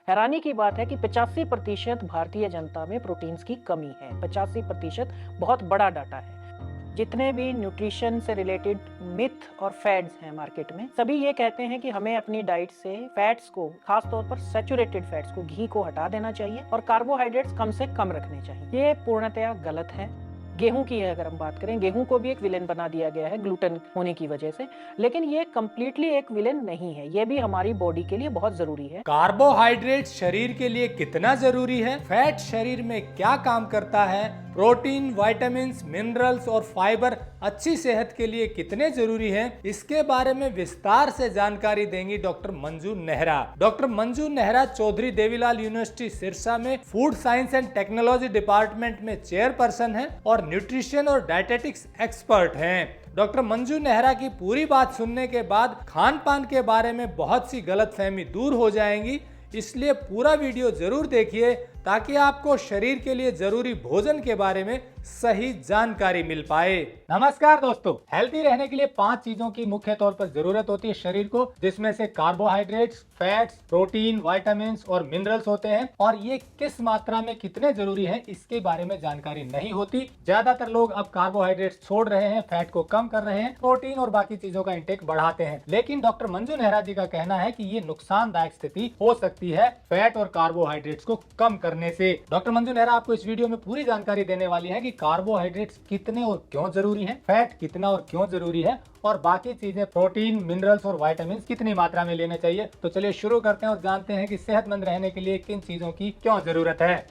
हैरानी की बात है कि 85% भारतीय जनता में प्रोटीन्स की कमी है। 85% बहुत बड़ा डाटा है। जितने भी न्यूट्रिशन से रिलेटेड मिथ और फैड्स हैं मार्केट में, सभी ये कहते हैं कि हमें अपनी डाइट से फैट्स को, खासतौर पर सैचुरेटेड फैट्स को, घी को हटा देना चाहिए और कार्बोहाइड्रेट्स कम से कम रखने चाहिए। ये पूर्णतया गलत है। गेहूं की अगर हम बात करें, गेहूं को भी एक विलेन बना दिया गया है ग्लूटेन होने की वजह से, लेकिन ये कंप्लीटली एक विलेन नहीं है। ये भी हमारी बॉडी के लिए बहुत जरूरी है। कार्बोहाइड्रेट शरीर के लिए कितना जरूरी है, फैट शरीर में क्या काम करता है, प्रोटीन, विटामिन, मिनरल्स और फाइबर अच्छी सेहत के लिए कितने जरूरी हैं, इसके बारे में विस्तार से जानकारी देंगी doctor Manju Nehra. Doctor Manju Nehra Chaudhary Devilal university Sirsa में food science and technology department में चेयरपर्सन हैं और न्यूट्रिशन और डायटेटिक्स एक्सपर्ट हैं। डॉक्टर मंजू नेहरा की पूरी बात सुनने के बाद खान पान के बारे में बहुत सी गलतफहमी दूर हो जाएंगी, इसलिए पूरा वीडियो जरूर देखिए ताकि आपको शरीर के लिए जरूरी भोजन के बारे में सही जानकारी मिल पाए। नमस्कार दोस्तों, हेल्थी रहने के लिए 5 चीजों की मुख्य तौर पर जरूरत होती है शरीर को, जिसमें से कार्बोहाइड्रेट्स, फैट्स, प्रोटीन, विटामिन और मिनरल्स होते हैं, और ये किस मात्रा में कितने जरूरी हैं इसके बारे में जानकारी नहीं होती। ज्यादातर लोग अब कार्बोहाइड्रेट्स छोड़ रहे हैं, फैट को कम कर रहे हैं, प्रोटीन और बाकी चीजों का इंटेक बढ़ाते हैं। लेकिन डॉक्टर मंजू नेहरा जी का कहना है कि ये नुकसानदायक स्थिति हो सकती है फैट और कार्बोहाइड्रेट्स को कम करने से। डॉक्टर मंजू नेहरा आपको इस वीडियो में पूरी जानकारी देने वाली है कि कार्बोहाइड्रेट्स कितने और क्यों जरूरी हैं, फैट कितना और क्यों जरूरी है, और बाकी चीजें प्रोटीन, मिनरल्स और विटामिन कितनी मात्रा में लेने चाहिए। तो चलिए शुरू करते हैं और जानते हैं कि सेहतमंद रहने के लिए किन चीजों की क्यों जरूरत है।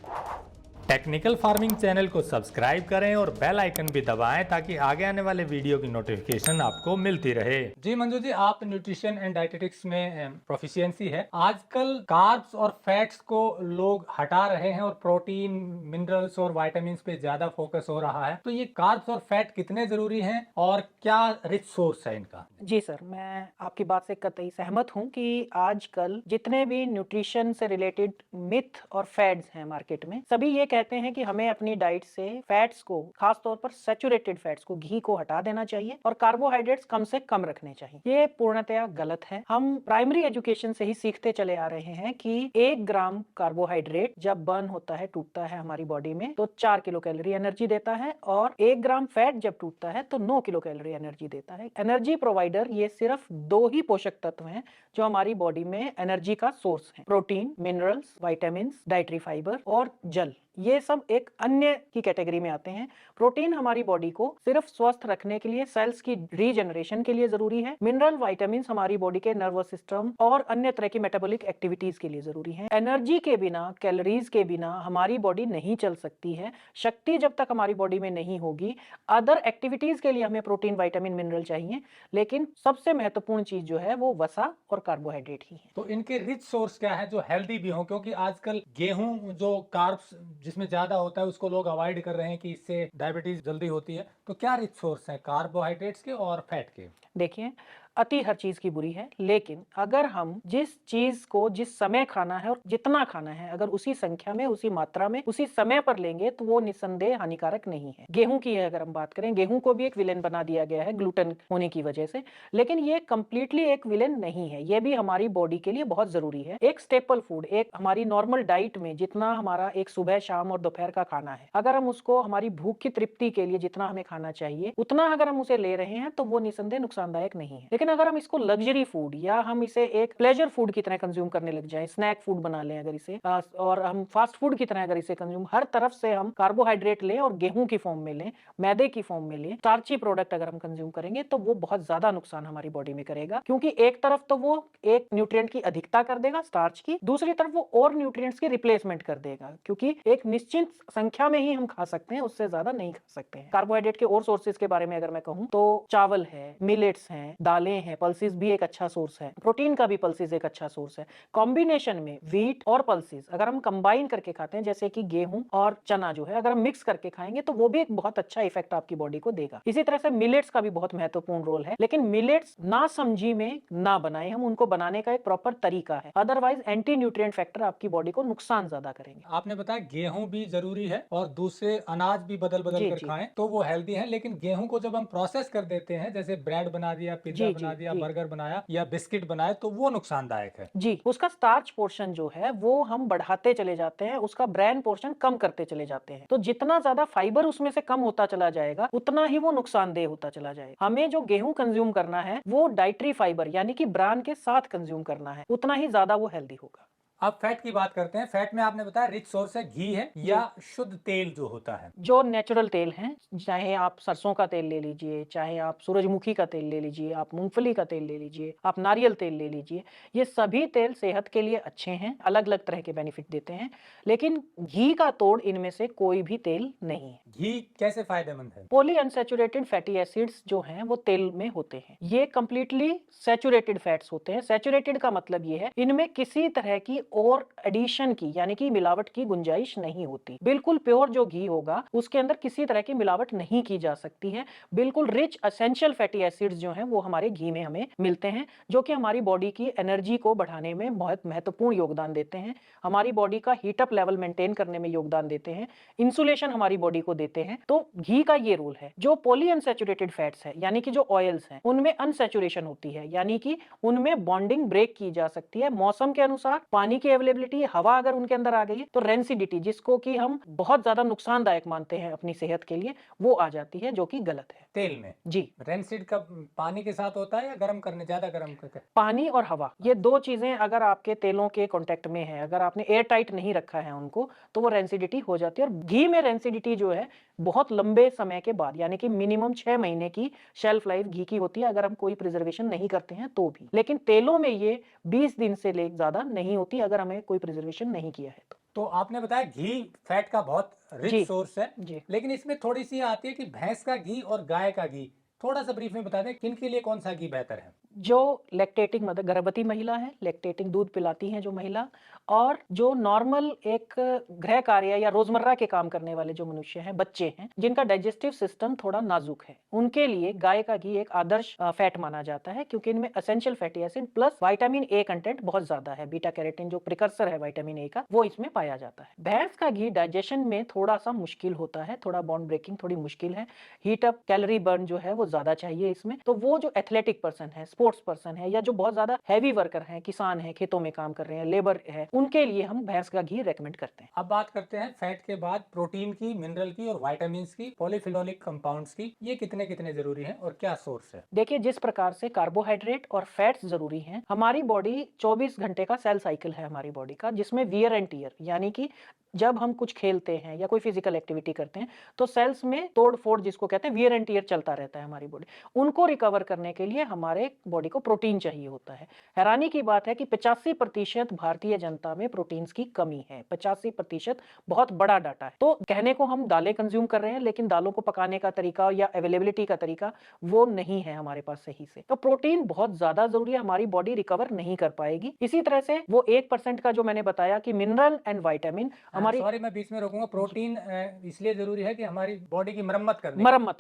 टेक्निकल फार्मिंग चैनल को सब्सक्राइब करें और बेल आइकन भी दबाएं ताकि आगे आने वाले वीडियो की नोटिफिकेशन आपको मिलती रहे। जी मंजू जी, आप न्यूट्रिशन एंड डाइटेटिक्स में प्रोफिशिएंसी है। आजकल कार्ब्स और फैट्स को लोग हटा रहे हैं और प्रोटीन, मिनरल्स और विटामिन पे ज्यादा फोकस हो रहा है। तो ये कार्ब्स और फैट कितने जरूरी हैं और क्या रिच सोर्स है इनका? जी सर, मैं आपकी बात से कतई सहमत हूं कि आजकल जितने भी न्यूट्रिशन से रिलेटेड मिथ और फैड्स हैं मार्केट में, सभी ये कहते हैं कि हमें अपनी डाइट से फैट्स को, खासतौर पर सैचुरेटेड फैट्स को, घी को हटा देना चाहिए और कार्बोहाइड्रेट्स कम से कम रखने चाहिए। ये पूर्णतया गलत है। हम प्राइमरी एजुकेशन से ही सीखते चले आ रहे हैं कि 1 ग्राम कार्बोहाइड्रेट जब बर्न होता है, टूटता है हमारी बॉडी में, तो 4 किलो कैलोरी एनर्जी देता है, और 1 ग्राम फैट जब टूटता है तो 9 किलो कैलोरी एनर्जी देता है। एनर्जी प्रोवाइडर ये सिर्फ 2 ही पोषक तत्व हैं जो हमारी बॉडी में एनर्जी का सोर्स है: protein, minerals, vitamin, dietary fibre और जल। ये सब एक अन्य की कैटेगरी में आते हैं। प्रोटीन हमारी बॉडी को सिर्फ स्वस्थ रखने के लिए, सेल्स की रीजनरेशन के लिए जरूरी है। मिनरल, विटामिन हमारी बॉडी के नर्वस सिस्टम और अन्य तरह की मेटाबॉलिक एक्टिविटीज के लिए जरूरी है। एनर्जी के बिना, कैलोरीज के बिना हमारी बॉडी नहीं चल सकती है। शक्ति जब तक हमारी बॉडी में नहीं होगी, अदर एक्टिविटीज के लिए हमें प्रोटीन, विटामिन, मिनरल चाहिए, लेकिन सबसे महत्वपूर्ण चीज जो है वो वसा और कार्बोहाइड्रेट ही है। तो इनके रिच सोर्स क्या है जो हेल्दी भी हो? क्योंकि आजकल गेहूं जो कार्ब्स जिसमें ज्यादा होता है उसको लोग अवॉइड कर रहे हैं कि इससे डायबिटीज जल्दी होती है। तो क्या रिच सोर्स है कार्बोहाइड्रेट्स के और फैट के? देखिए, अति हर चीज की बुरी है, लेकिन अगर हम जिस चीज को जिस समय खाना है और जितना खाना है, अगर उसी संख्या में, उसी मात्रा में, उसी समय पर लेंगे तो वो निसंदेह हानिकारक नहीं है। गेहूं की अगर हम बात करें, गेहूं को भी एक विलेन बना दिया गया है ग्लूटेन होने की वजह से, लेकिन ये कंप्लीटली एक विलेन नहीं है। ये भी हमारी बॉडी के लिए बहुत जरूरी है। एक स्टेपल फूड, एक हमारी नॉर्मल डाइट में जितना हमारा एक सुबह, शाम और दोपहर का खाना है, अगर हम उसको हमारी भूख की तृप्ति के लिए जितना हमें खाना चाहिए उतना अगर हम उसे ले रहे हैं तो वो निसंदेह नुकसानदायक नहीं है। लेकिन अगर हम इसको लग्जरी फूड या हम इसे एक प्लेजर फूड की तरह कंज्यूम करने लग जाएं, स्नैक फूड बना लें अगर इसे, और हम फास्ट फूड की तरह अगर इसे कंज्यूम, हर तरफ से हम कार्बोहाइड्रेट लें और गेहूं की फॉर्म में लें, मैदे की फॉर्म में लें, स्टार्ची प्रोडक्ट अगर हम कंज्यूम करेंगे तो वो बहुत ज्यादा नुकसान हमारी बॉडी में करेगा। क्योंकि एक तरफ तो वो एक न्यूट्रिएंट की अधिकता कर देगा स्टार्च की, दूसरी तरफ वो और न्यूट्रिएंट्स की रिप्लेसमेंट कर देगा, क्योंकि एक निश्चित संख्या में ही हम खा सकते हैं, उससे ज्यादा नहीं खा सकते हैं। कार्बोहाइड्रेट के और सोर्सेज के बारे में अगर मैं कहूं तो चावल है, मिलेट्स हैं, दालें हैं, पल्सेस भी एक अच्छा सोर्स है, प्रोटीन का भी पल्सेस एक अच्छा सोर्स है। कॉम्बिनेशन में व्हीट और पल्सेस अगर हम कंबाइन करके खाते हैं, जैसे कि गेहूं और चना जो है, अगर हम मिक्स करके खाएंगे तो वो भी एक बहुत अच्छा इफेक्ट आपकी बॉडी को देगा। इसी तरह से मिलेट्स का भी बहुत महत्वपूर्ण रोल है, लेकिन मिलेट्स ना समझी में ना बनाए, हम उनको बनाने का एक प्रॉपर तरीका है, अदरवाइज एंटी न्यूट्रिएंट फैक्टर आपकी बॉडी को नुकसान ज्यादा करेंगे। आपने बताया गेहूं भी जरूरी है और दूसरे अनाज भी बदल बदल कर खाएं तो वो हेल्दी है, लेकिन गेहूं को जब हम प्रोसेस कर देते हैं, जैसे ब्रेड बना दिया, पिज्जा बना दिया, जी। बर्गर बनाया या बिस्किट बनाए तो वो नुकसानदायक है। जी, उसका स्टार्च पोर्शन जो है वो हम बढ़ाते चले जाते हैं, उसका ब्रैन पोर्शन कम करते चले जाते हैं। तो जितना ज़्यादा फाइबर उसमें से कम होता चला जाएगा, उतना ही वो नुकसानदेह होता चला जाएगा। हमें जो गेहूँ कंज़्यूम करना है, वो डाइटरी फाइबर यानी कि ब्रान के साथ कंज़्यूम करना है, उतना ही ज़्यादा वो हेल्दी होगा। अब फैट की बात करते हैं। फैट में आपने बताया रिच सोर्स है, घी है जी। या शुद्ध तेल जो होता है। जो नेचुरल तेल हैं, चाहे आप सरसों का तेल ले लीजिए, चाहे आप सूरजमुखी का तेल ले लीजिए, आप मूँगफली का तेल ले लीजिए, आप नारियल तेल ले लीजिए, ये सभी तेल सेहत के लिए अच्छे हैं, अलग-अलग तरह के बेनिफिट देते हैं, लेकिन घी का तोड़ इनमें से कोई भी तेल नहीं है। घी कैसे फायदेमंद है? पॉलीअनसैचुरेटेड फैटी एसिड्स जो हैं वो तेल में होते हैं। ये कंप्लीटली सैचुरेटेड फैट्स होते हैं। सैचुरेटेड का मतलब ये है इनमें किसी तरह की और एडिशन की यानी कि मिलावट की गुंजाइश नहीं होती। बिल्कुल प्योर जो घी होगा उसके अंदर किसी तरह की मिलावट नहीं की जा सकती है। बिल्कुल रिच एसेंशियल फैटी एसिड्स जो हैं वो हमारे घी में हमें मिलते हैं, जो कि हमारी बॉडी की एनर्जी को बढ़ाने में बहुत महत्वपूर्ण योगदान देते हैं। हमारी बॉडी का हीट अप लेवल मेंटेन करने में योगदान देते हैं, इंसुलेशन हमारी बॉडी को देते हैं। तो घी का ये रोल है। जो पॉलीअनसैचुरेटेड फैट्स है यानी कि जो ऑयल्स हैं उनमें अनसैचुरेशन होती है, यानी कि उनमें बॉन्डिंग ब्रेक की जा सकती है मौसम के अनुसार। पानी की अवेलेबिलिटी, हवा अगर उनके अंदर आ गई तो रेंसिडिटी, जिसको कि हम बहुत ज्यादा नुकसानदायक मानते हैं अपनी सेहत के लिए, वो आ जाती है, जो कि गलत है। तेल में जी, रेंसिड का पानी के साथ होता है या गर्म करने, ज्यादा गर्म करके? पानी और हवा, ये दो चीजें अगर आपके तेलों के कांटेक्ट में है, अगर आपने एयर टाइट नहीं रखा है उनको, तो वो रेंसिडिटी हो जाती है। और घी में रेंसिडिटी जो है बहुत लंबे समय के बाद, यानी कि मिनिमम 6 महीने की शेल्फ लाइफ घी की होती है, अगर हम कोई प्रिजर्वेशन नहीं करते हैं तो भी। लेकिन तेलों में ये 20 दिन से ले ज्यादा नहीं होती अगर हमें कोई प्रिजर्वेशन नहीं किया है तो आपने बताया घी फैट का बहुत रिच जी, सोर्स है, जी। लेकिन इसमें थोड़ी सी आती है कि भैंस का घी और गाय का घी, थोड़ा सा ब्रीफ में बता दें किन के लिए कौन सा घी बेहतर है? जो लैक्टेटिंग मदर गर्भवती महिला है, लैक्टेटिंग दूध पिलाती हैं जो महिला, और जो नॉर्मल एक गृह कार्य या रोजमर्रा के काम करने वाले जो मनुष्य हैं, बच्चे हैं, जिनका डाइजेस्टिव सिस्टम थोड़ा नाजुक है, उनके लिए गाय का घी एक आदर्श फैट माना जाता है, क्योंकि इनमें essential fatty acid plus vitamin a content बहुत ज्यादा है। बीटा कैरोटीन जो प्रिकर्सर है विटामिन ए का, वो इसमें पाया जाता है। भैंस का घी डाइजेशन में थोड़ा सा मुश्किल होता है, थोड़ा बॉन्ड ब्रेकिंग थोड़ी मुश्किल है, हीट अप कैलोरी बर्न जो है वो ज्यादा चाहिए इसमें। तो वो जो एथलेटिक पर्सन है, स्पोर्ट्स पर्सन है, या जो बहुत ज्यादा हैवी वर्कर हैं, किसान हैं, खेतों में काम कर रहे हैं, लेबर है, उनके लिए हम भैंस का घी रेकमेंड करते हैं। अब बात करते हैं फैट के बाद प्रोटीन की, मिनरल की और विटामिन्स की, पॉलीफिनोलिक कंपाउंड्स की। ये कितने कितने जरूरी हैं और क्या सोर्स है? देखिए, जिस प्रकार से कार्बोहाइड्रेट और फैट्स जरूरी हैं, हमारी बॉडी 24 घंटे का सेल साइकिल है हमारी बॉडी का, जिसमें वियर एंड टियर, यानी कि जब हम कुछ खेलते हैं या कोई फिजिकल एक्टिविटी करते हैं तो सेल्स में तोड़ फोड़, जिसको कहते हैं वियर एंड टियर, चलता रहता है हमारी बॉडी। उनको रिकवर करने के लिए हमारे बॉडी को प्रोटीन चाहिए होता है। हैरानी की बात है कि 85% भारतीय जनता में प्रोटीन्स की कमी है। 85% बहुत बड़ा डाटा है। तो कहने को हम दालें कंज्यूम कर रहे हैं, लेकिन दालों को पकाने का तरीका या अवेलेबिलिटी का तरीका वो नहीं है हमारे पास सही से। तो प्रोटीन बहुत ज्यादा जरूरी है, हमारी बॉडी रिकवर नहीं कर पाएगी। इसी तरह से वो 1% का जो मैंने बताया कि मिनरल एंड विटामिन हमारी सॉरी, मैं बीच में रोकूंगा। प्रोटीन इसलिए जरूरी है कि हमारी बॉडी की मरम्मत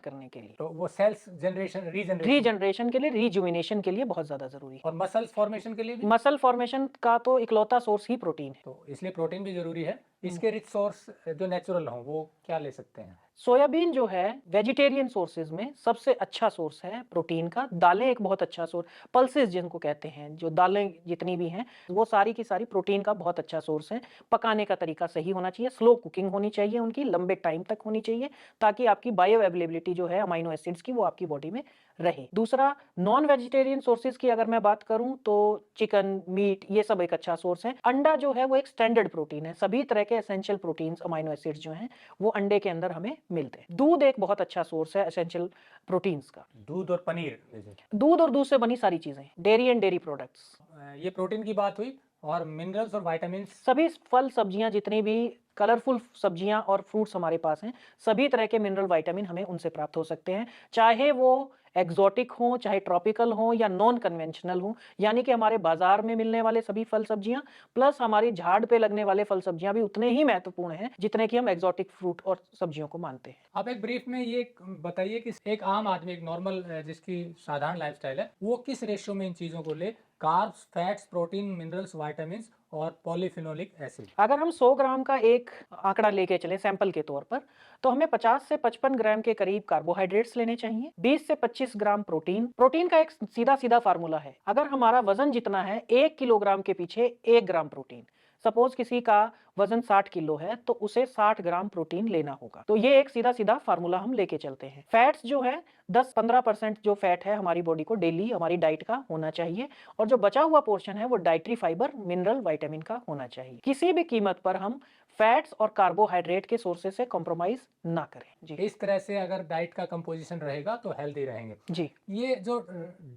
करने के लिए, लिए, तो वो सेल्स जनरेशन, रीजनरेशन रीजनरेशन के लिए, रिजुविनेशन के लिए बहुत ज्यादा जरूरी है। और मसल्स फॉर्मेशन के लिए भी। मसल फॉर्मेशन का तो इकलौता सोर्स ही प्रोटीन है। तो इसलिए प्रोटीन भी जरूरी है। इसके रिच सोर्स जो नेचुरल हो वो क्या ले सकते हैं? सोयाबीन जो है वेजिटेरियन सोर्सेज में सबसे अच्छा सोर्स है प्रोटीन का। दालें एक बहुत अच्छा सोर्स, पल्सेस जिनको कहते हैं, जो दालें जितनी भी हैं वो सारी की सारी प्रोटीन का बहुत अच्छा सोर्स है। पकाने का तरीका सही होना चाहिए, स्लो कुकिंग होनी चाहिए, उनकी लंबे टाइम तक होनी चाहिए, ताकि आपकी बायो अवेलेबिलिटी जो है अमाइनो एसिड्स की वो आपकी बॉडी में रहे। दूसरा, नॉन वेजिटेरियन सोर्सेज की अगर मैं बात करूं तो चिकन, मीट, ये सब एक अच्छा सोर्स है। अंडा जो है वो एक स्टैंडर्ड प्रोटीन है। सभी तरह के एसेंशियल प्रोटीन्स, अमाइनो एसिड्स जो हैं वो अंडे के अंदर हमें मिलते हैं। दूध एक बहुत अच्छा सोर्स है एसेंशियल प्रोटीन्स का। दूध और पनीर जैसे। दूध और दूध से बनी सारी चीजें, डेयरी एंड डेयरी प्रोडक्ट्स। ये प्रोटीन की बात हुई, और मिनरल्स और विटामिन। सभी फल सब्जियां, जितनी भी कलरफुल सब्जियां और फ्रूट्स हमारे पास हैं, सभी तरह के मिनरल विटामिन हमें उनसे प्राप्त हो सकते हैं, चाहे वो एक्सोटिक हो, चाहे ट्रॉपिकल हो, या नॉन कन्वेंशनल हो। यानी कि हमारे बाजार में मिलने वाले सभी फल सब्जियां प्लस हमारी झाड़ पे लगने वाले फल सब्जियां भी उतने ही महत्वपूर्ण हैं जितने कि हम एक्सोटिक फ्रूट और सब्जियों को मानते हैं। आप एक ब्रीफ में ये बताइए कि एक आम आदमी, एक नॉर्मल जिसकी साधारण लाइफस्टाइल है, वो किस रेशियो में इन चीजों को ले carbs, fats, protein, minerals, vitamins और पॉलीफिनोलिक एसिड। अगर हम 100 ग्राम का एक आंकड़ा लेके चले सैंपल के तौर पर, तो हमें 50 से 55 ग्राम के करीब कार्बोहाइड्रेट्स लेने चाहिए, 20 से 25 ग्राम प्रोटीन। प्रोटीन का एक सीधा फार्मूला है, अगर हमारा वजन जितना है 1 किलोग्राम के पीछे 1 ग्राम प्रोटीन। सपोज किसी का वजन 60 किलो है तो उसे 60 ग्राम प्रोटीन लेना होगा। तो ये एक सीधा फार्मूला हम लेके चलते हैं। फैट्स जो है 10-15% जो फैट है हमारी बॉडी को डेली हमारी डाइट का होना चाहिए, और जो बचा हुआ पोर्शन है वो डाइटरी फाइबर, मिनरल, विटामिन का होना चाहिए। किसी भी कीमत पर हम फैट्स और कार्बोहाइड्रेट के सोर्सेस से कॉम्प्रोमाइज ना करें। जी, इस तरह से अगर डाइट का कंपोजिशन रहेगा तो हेल्दी रहेंगे। जी। ये जो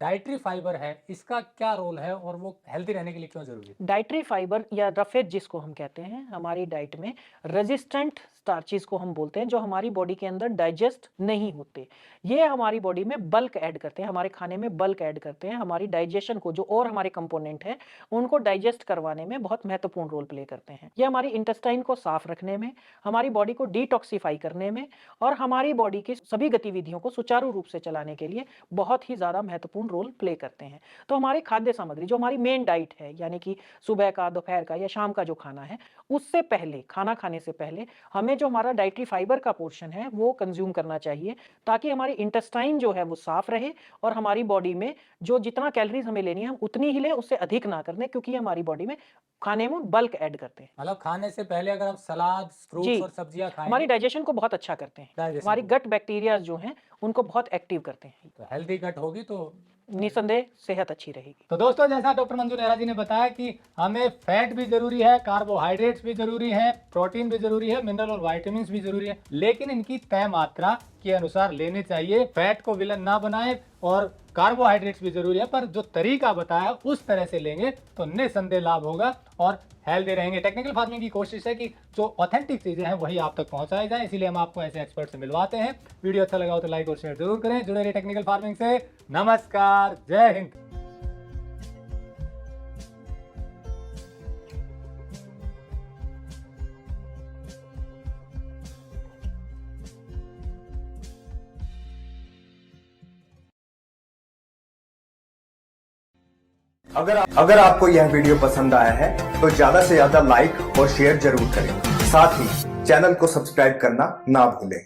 डाइटरी फाइबर है इसका क्या रोल है और वो हेल्दी रहने के लिए क्यों जरूरी है? डाइटरी फाइबर या रफेज जिसको हम कहते हैं, हमारी डाइट में रेजिस्टेंट स्टार्चेस को हम बोलते हैं, जो हमारी बॉडी के अंदर डाइजेस्ट नहीं होते। ये हमारी बॉडी में बल्क ऐड करते हैं, हमारे खाने में बल्क ऐड करते हैं, हमारी डाइजेशन को, जो और हमारे कंपोनेंट हैं उनको डाइजेस्ट करवाने में बहुत महत्वपूर्ण रोल प्ले करते हैं। ये हमारी इंटेस्टाइन को साफ रखने में, हमारी बॉडी को डिटॉक्सिफाई करने में और हमारी बॉडी की सभी गतिविधियों को सुचारू रूप से चलाने के लिए बहुत ही ज़्यादा महत्वपूर्ण रोल प्ले करते हैं। तो हमारी खाद्य सामग्री, जो हमारी मेन डाइट है, यानी कि सुबह का, दोपहर का या शाम का जो खाना है, उससे पहले, खाना खाने से पहले हमें जो हमारा डाइटरी फाइबर का पोर्शन है वो कंज्यूम करना चाहिए, ताकि हमारी इंटेस्टाइन जो है वो साफ रहे और हमारी बॉडी में जो जितना कैलोरीज हमें लेनी है हम उतनी ही ले, उससे अधिक ना करने, क्योंकि ये हमारी बॉडी में खाने में बल्क ऐड करते हैं। मतलब खाने से पहले अगर आप सलाद, फ्रूट्स और सब्जियां खाएं हमारी डाइजेशन को बहुत अच्छा करते हैं, हमारी गट बैक्टीरिया जो हैं उनको बहुत एक्टिव करते हैं। तो हेल्दी गट होगी तो निसंदेह सेहत अच्छी रहेगी। तो दोस्तों, जैसा डॉक्टर मंजू नेहरा जी ने बताया कि हमें फैट भी जरूरी है, कार्बोहाइड्रेट्स भी जरूरी है, प्रोटीन भी जरूरी है, मिनरल और विटामिन्स भी जरूरी है, लेकिन इनकी तय मात्रा के अनुसार लेने चाहिए। फैट को विलन ना बनाए और कार्बोहाइड्रेट्स भी जरूरी है, पर जो तरीका बताया उस तरह से लेंगे तो निसंदेह लाभ होगा और हेल्दी रहेंगे। टेक्निकल फार्मिंग की कोशिश है कि जो ऑथेंटिक चीजें हैं वही आप तक पहुंचाई जाए, इसीलिए हम आपको ऐसे एक्सपर्ट से मिलवाते हैं। वीडियो अच्छा लगा हो तो लाइक और शेयर जरूर करें। जुड़े रहिए टेक्निकल फार्मिंग से। नमस्कार, जय हिंद। अगर आपको यह वीडियो पसंद आया है तो ज्यादा से ज्यादा लाइक और शेयर जरूर करें। साथ ही चैनल को सब्सक्राइब करना ना भूलें।